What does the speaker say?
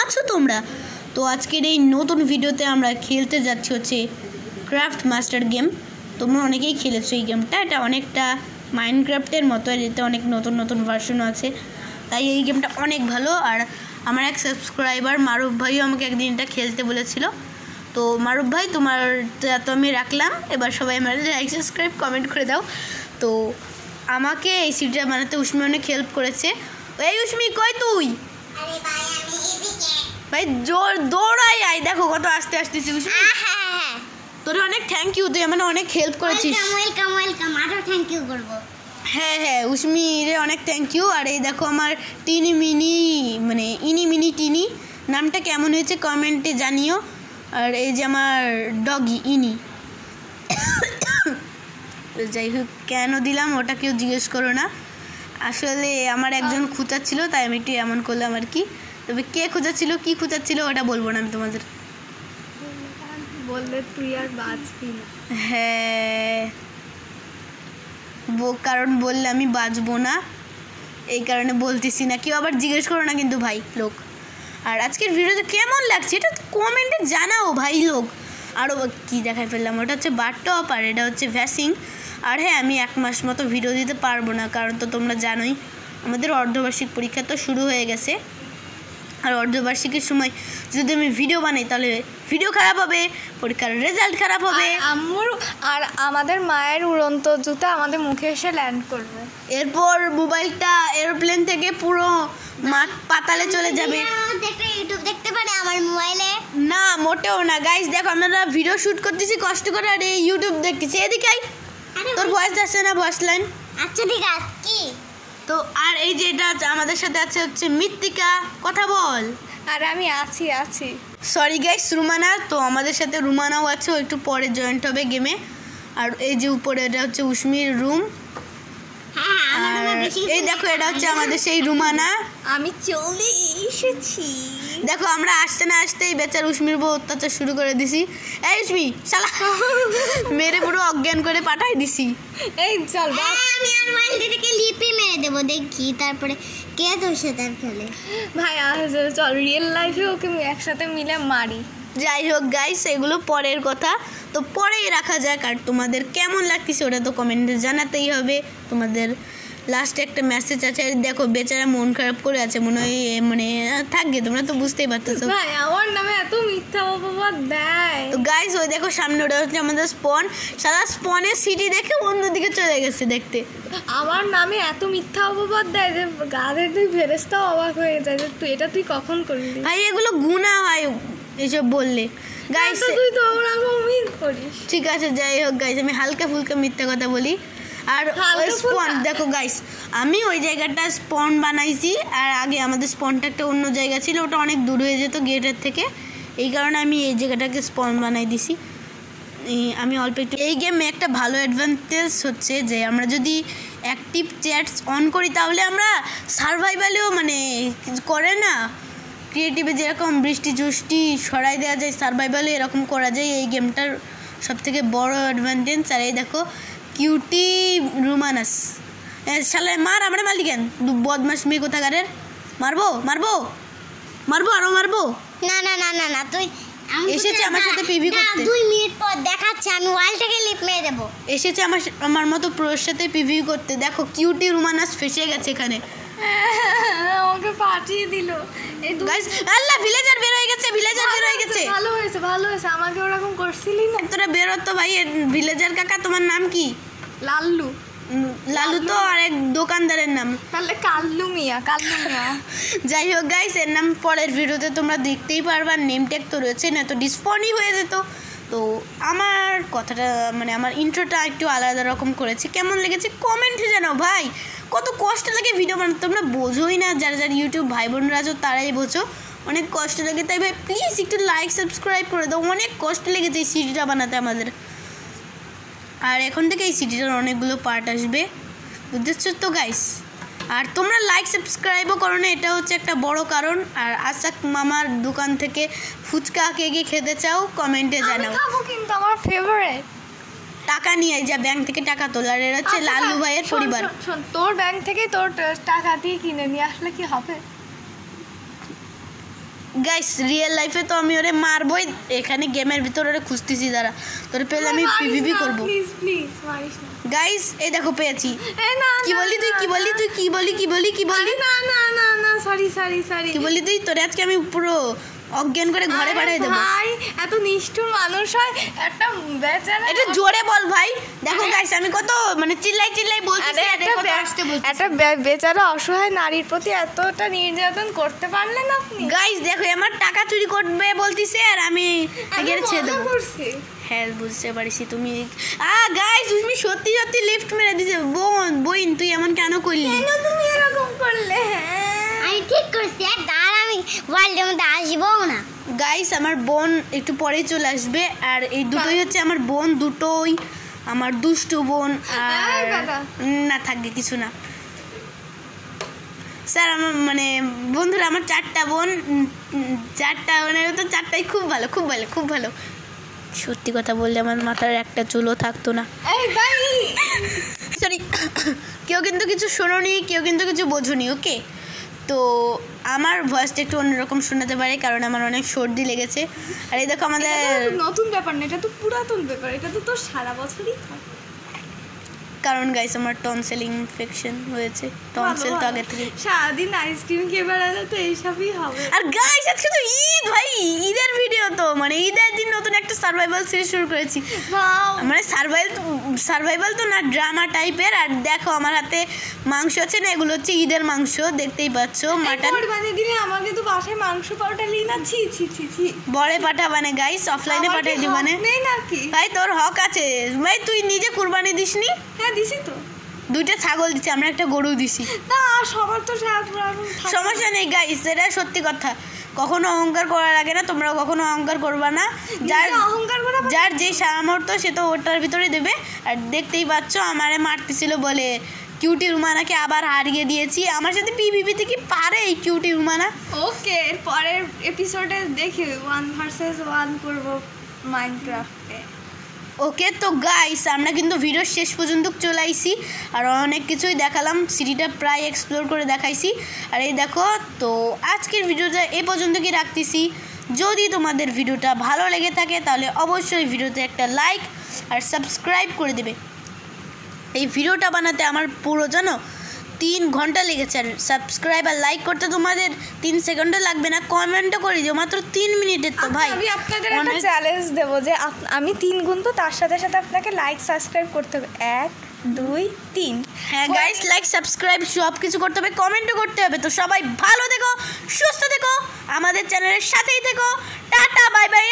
আছো তোমরা? তো আজকের এই নতুন ভিডিওতে আমরা খেলতে যাচ্ছি হচ্ছে ক্রাফট মাস্টার গেম। তোমরা অনেকেই খেলেছো এই গেমটা। এটা অনেকটা মাইনক্রাফটের মতো, এতে অনেক নতুন নতুন ভার্সনও আছে, তাই এই গেমটা অনেক ভালো। আর আমার এক সাবস্ক্রাইবার মারুফ ভাইও আমাকে একদিন এটা খেলতে বলেছিল। তো মারুফ ভাই, তোমার তো আমি রাখলাম, এবার সবাই আমার লাইক সাবস্ক্রাইব কমেন্ট করে দাও। তো আমাকে এই সিটটা বানাতে উষ্মি অনেক হেল্প করেছে। এই উষ্মি, কই তুই? ভাই জোর দৌড়াই আয়, দেখো কত আস্তে আসতেছি উষ্মি। তোর অনেক থ্যাংক ইউ, তুই আমার অনেক হেল্প করেছিস। হ্যাঁ হ্যাঁ উষ্মি রে অনেক থ্যাংক ইউ। আর এই দেখো আমার টিনি মিনি, মানে ইনি মিনি টিনি নামটা কেমন হয়েছে কমেন্টে জানিও। আর এই যে আমার ডগি ইনি, যাই হোক কেন দিলাম ওটা কেউ জিজ্ঞেস করো না, আসলে আমার একজন খুঁচাচ্ছিল তাই আমি একটু এমন করলাম আর কি। তবে কে খুঁচাচ্ছিল, কি খুঁচাচ্ছিল ওটা বলবো না আমি তোমাদের, বললে তুই আর বাঁচবি না। হ্যাঁ কারণ বললে আমি বাঁচবো না, এই কারণে বলতেছি না। কেউ আবার জিজ্ঞেস করো না কিন্তু ভাই লোক। আর আজকের ভিডিওতে কেমন লাগছে এটা কমেন্টে জানাও ভাই লোক। আরও কী দেখাই ফেললাম, ওটা হচ্ছে বার টপ আর এটা হচ্ছে ভ্যাসিং। আর হ্যাঁ আমি 1 মাস মতো ভিডিও দিতে পারবো না, কারণ তো তোমরা জানোই আমাদের অর্ধবার্ষিক পরীক্ষা তো শুরু হয়ে গেছে। আর অর্ধবার্ষিকের সময় যদি আমি ভিডিও বানাই তাহলে ভিডিও খারাপ হবে, পরীক্ষার রেজাল্ট খারাপ হবে। আম্মুর আর আমাদের মায়ের উড়ন্ত জুতা আমাদের মুখে এসে ল্যান্ড করবে, এরপর মোবাইলটা এরোপ্লেন থেকে পুরো পাতালে চলে যাবে। ইউটিউব দেখতে পারে আমার মোবাইলে? না মোটেও না গাইস, দেখো আমরা ভিডিও শুট করতেছি কষ্ট করে আর এই ইউটিউব দেখতেছি। এদিকে আই, তোর ভয়েস আসছে না ভয়েস লাইন? আচ্ছা ঠিক আছে। কি তো আর এই যে এটা আমাদের সাথে আছে হচ্ছে মৃত্তিকা, কথা বল। আর আমি আছি সরি গাইস, রুমানা। তো আমাদের সাথে রুমানাও আছে, ও একটু পরে জয়েন্ট হবে গেমে। আর এই যে উপরে এটা হচ্ছে উষ্মির রুম। এই দেখো এটা হচ্ছে আমাদের সেই রুমানা, আমি চলে এসেছি। দেখো আমরা আসতে না আসতেই বেচার উষ্মির বউ অত্যাচার শুরু করে দিছি। এই উষ্মি শালা মেরে পুরো অজ্ঞান করে পাঠাই দিছি। এই চল আমি আর মোবাইল থেকে লিপি মেরে দেবো, দেখি তারপরে কে তোর সাথে খেলে। ভাই চল রিয়েল লাইফে ওকে একসাথে মিলে মারি। যাই হোক গাইস, এগুলো পরের কথা, তো পরেই রাখা যাক। আর তোমাদের কেমন লাগতেছে ওটা তো কমেন্টে জানাতেই হবে। তোমাদের লাস্টে একটা মেসেজ আছে, দেখো বেচারা মন খারাপ করে আছে, মনে হয় মানে থাকবে, তোমরা তো বুঝতেই পারতেছো। ভাই আমার নামে এত মিথ্যা অপবাদ দেয়। তো গাইস ওই দেখো সামনে ওটা হচ্ছে আমাদের স্পন, সারা স্পনের সিটি দেখে অন্যদিকে চলে গেছে দেখতে। আমার নামে এত মিথ্যা অপবাদ দেয় যে গাধের তুই ফেরেশতাও অবাক হয়ে যায় যে তুই কখন করলি। ভাই এগুলো গুনাহ হয় এসব বললে গাইস, তুই তো ওরকম করিস। ঠিক আছে যাই হোক গাইস, আমি হালকা ফুলকা মিথ্যা কথা বলি। আর ওই স্পন দেখো গাইস, আমি ওই জায়গাটা স্পন বানাইছি, আর আগে আমাদের স্পনটা একটা অন্য জায়গা ছিল, ওটা অনেক দূর হয়ে যেত গেটের থেকে, এই কারণে আমি এই জায়গাটাকে স্পন বানাই দিছি। আমি অল্প একটু এই গেমে একটা ভালো অ্যাডভান্টেজ হচ্ছে যে আমরা যদি অ্যাক্টিভ চ্যাটস অন করি তাহলে আমরা সার্ভাইভালেও মানে করে না ক্রিয়েটিভে যেরকম বৃষ্টি জুষ্টি সরাই দেওয়া যায়, সার্ভাইভালে এরকম করা যায় এই গেমটার সবথেকে বড় অ্যাডভান্টেজ। আর এই দেখো কিউটি রুমানাস, শালা মার আমরা মালিকেন বদমাস মেয়ে কোথাকারের, মারবো আরো মারবো। না তুই এসেছে আমার সাথে পিভি করতে, 2 মিনিট পর দেখাচ্ছে, আমি ওয়াল থেকে লিপ মেরে দেবো। এসেছে আমার মতো প্রোর সাথে পিভি করতে। দেখো কিউটি রুমানাস ফেসে গেছে এখানে, আমাকে পাঠিয়ে দিল। এই গাইস আল্লাহ ভিলেজার বের হয়ে গেছে, ভালো হয়েছে আমাকে ওরকম করছিলি না। তোরা বের হতো ভাই। ভিলেজার কাকা তোমার নাম কি? লাল্লু তো আরেক দোকানদারের নাম, তাহলে কাল্লু মিয়া। যাই হোক গাইস, এর নাম পরের ভিডিওতে তোমরা দেখতেই পারবা, নেম ট্যাগ তো রয়েছে না তো ডিসপনই হয়ে যেত। তো আমার কথাটা মানে আমার ইন্ট্রোটা একটু আলাদা রকম করেছি, কেমন লেগেছে কমেন্টে জানাও ভাই। কত কষ্ট লাগে ভিডিও বানাতে, তোমরা বোঝোই না, যারা ইউটিউব ভাই বোনরা আছো তারাই বোঝো, অনেক কষ্ট লাগে। তাই ভাই প্লিজ একটু লাইক সাবস্ক্রাইব করে দাও, অনেক কষ্ট লেগেছে এই সিডিটা বানাতে আমাদের। আর এখন থেকে এই সিডিটার অনেকগুলো পার্ট আসবে, বুঝতেছো তো গাইস। আর তোমরা লাইক সাবস্ক্রাইবও করো না, এটা হচ্ছে একটা বড় কারণ। আর আসাক মামার দোকান থেকে ফুচকা কে খেতে চাও কমেন্টে জানাও, কিন্তু আমার ফেভারিট। টাকা নিয়ে যা ব্যাংক থেকে টাকা তোলার, এর হচ্ছে লালু ভাইয়ের পরিবার। তোর ব্যাংক থেকে তোর টাকা দিয়ে কিনে নিয়ে আসলে কি হবে? গাইস রিয়েল লাইফে তো আমি ওরে মারবই, এখানে গেমের ভিতর ওরে খুঁজতেছি, দাঁড়া তোরে পেলে আমি পিভিপি করব। প্লিজ প্লিজ মারিস না গাইস এই দেখো পেয়েছি। না কি বলি তুই কি বলি তুই কি বলি কি বলি কি বলি না না না না সরি সরি সরি কি বলি তুই? তোরে আজকে আমি পুরো অজ্ঞান করে ঘরে পাঠিয়ে দেবো। ভাই এত নিষ্ঠুর মানুষ হয় একটা বেচারা। এটা জোরে বল ভাই। দেখো গাইস আমি কত মানে চিল্লাই চিল্লাই বলতেছি, আর কত আসতে বলছি। একটা বেচারা অসহায় নারীর প্রতি এতটা নির্যাতন করতে পারলেন আপনি? গাইস দেখো আমার টাকা চুরি করবে বলতিছে আর আমি এগিয়ে ছেড়ে দেবো। হ্যাঁ বুঝতে পারছি তুমি। গাইস তুমি সত্যি সত্যি লিফট মেরে দিছে। বোন তুই এমন কেন করলি? কেন তুমি এরকম করলে? আমি ঠিক করছি, আর দাঁড়া আমি ওয়ার্ল্ডের মধ্যে আসবো না। গাইস আমার বোন একটু পরেই চলে আসবে, আর এই দুটোই হচ্ছে আমার বোন, দুটোই আমার দুষ্টু বোন। আর না থাকবে কিছু না স্যার, আমার মানে বন্ধুরা আমার 4টা বোন, 4টা মানে তো 4টাই খুব ভালো খুব ভালো খুব ভালো। সত্যি কথা বললে আমার মাথার একটা চুলও থাকতো না। সরি, কেউ কিন্তু কিছু শোনোনি, কেউ কিন্তু কিছু বোঝোনি, ওকে? তো আমার ভয়েসটা একটু অন্যরকম শোনাতে পারে কারণ আমার অনেক সর্দি লেগেছে। আর এই দেখো আমাদের নতুন ব্যাপার না, এটা তো পুরাতন ব্যাপার, এটা তো তোর সারা বছরই থাকে। কারণ গাইস আমার টনসিল ইনফেকশন হয়েছে, টনসিল তো আগে থেকে। সারাদিন আইসক্রিম খেয়ে বেড়ালে তো এইসবই হবে। আর গাইস আজকে তো ঈদ ভাই, ঈদের ভিডিও তো মানে ঈদের দিন নতুন একটা সার্ভাইভাল সিরিজ শুরু করেছি। মানে সার্ভাইভাল তো না, ড্রামা টাইপের। আর দেখো আমার হাতে মাংস আছে না, এগুলো হচ্ছে ঈদের মাংস, দেখতেই পাচ্ছ। মাটন বানিয়ে দিলে আমাকে তো বাসায় মাংস পাউডার না, ছি ছি ছি ছি। বড়ে পাঠাবানে গাইস, অফলাইনে পাঠিয়ে দিবানে। নেই নাকি ভাই তোর হক আছে ভাই, তুই নিজে কুরবানি দিসনি? হ্যাঁ দিছি তো, 2টা ছাগল দিছি, আমরা একটা গরু দিছি। না সবার তো সমস্যা নেই গাইস, এটা সত্যি কথা। কখনো অহংকার করার আগে না, তোমরা কখনো অহংকার করবা না। যার যে সামর্থ্য সে তো ওটার ভিতরে দেবে। আর দেখতেই পাচ্ছ আমারে মারতেছিল বলে কিউটি রুমানাকে আবার হারিয়ে দিয়েছি। আমার সাথে পিভিপিতে কি পারে এই কিউটি রুমানা? ওকে, এর পরের এপিসোডে দেখি 1 ভার্সেস 1 করব মাইনক্রাফটে। ওকে তো গাইস আমরা কিন্তু ভিডিওর শেষ পর্যন্ত চলে আইছি, আর অনেক কিছুই দেখালাম, সিটিটা প্রায় এক্সপ্লোর করে দেখাইছি। আর এই দেখো, তো আজকের ভিডিওটা এ পর্যন্ত কি রাখতেছি। যদি তোমাদের ভিডিওটা ভালো লেগে থাকে তাহলে অবশ্যই ভিডিওতে একটা লাইক আর সাবস্ক্রাইব করে দেবে। এই ভিডিওটা বানাতে আমার পুরো জানো 3 ঘন্টা লেগেছে, আর সাবস্ক্রাইব আর লাইক করতে তোমাদের 3 সেকেন্ডও লাগবে না, কমেন্টও করে দিও, মাত্র 3 মিনিটের তো ভাই। আমি আপনাদের একটা চ্যালেঞ্জ দেব যে আমি 3 গুনবো, তার সাথে সাথে আপনাকে লাইক সাবস্ক্রাইব করতে হবে। 1 2 3। হ্যাঁ গাইস, লাইক সাবস্ক্রাইব সব কিছু করতে হবে, কমেন্টও করতে হবে। তো সবাই ভালো থেকো, সুস্থ থেকো, আমাদের চ্যানেলের সাথেই থেকো। Tata bye bye.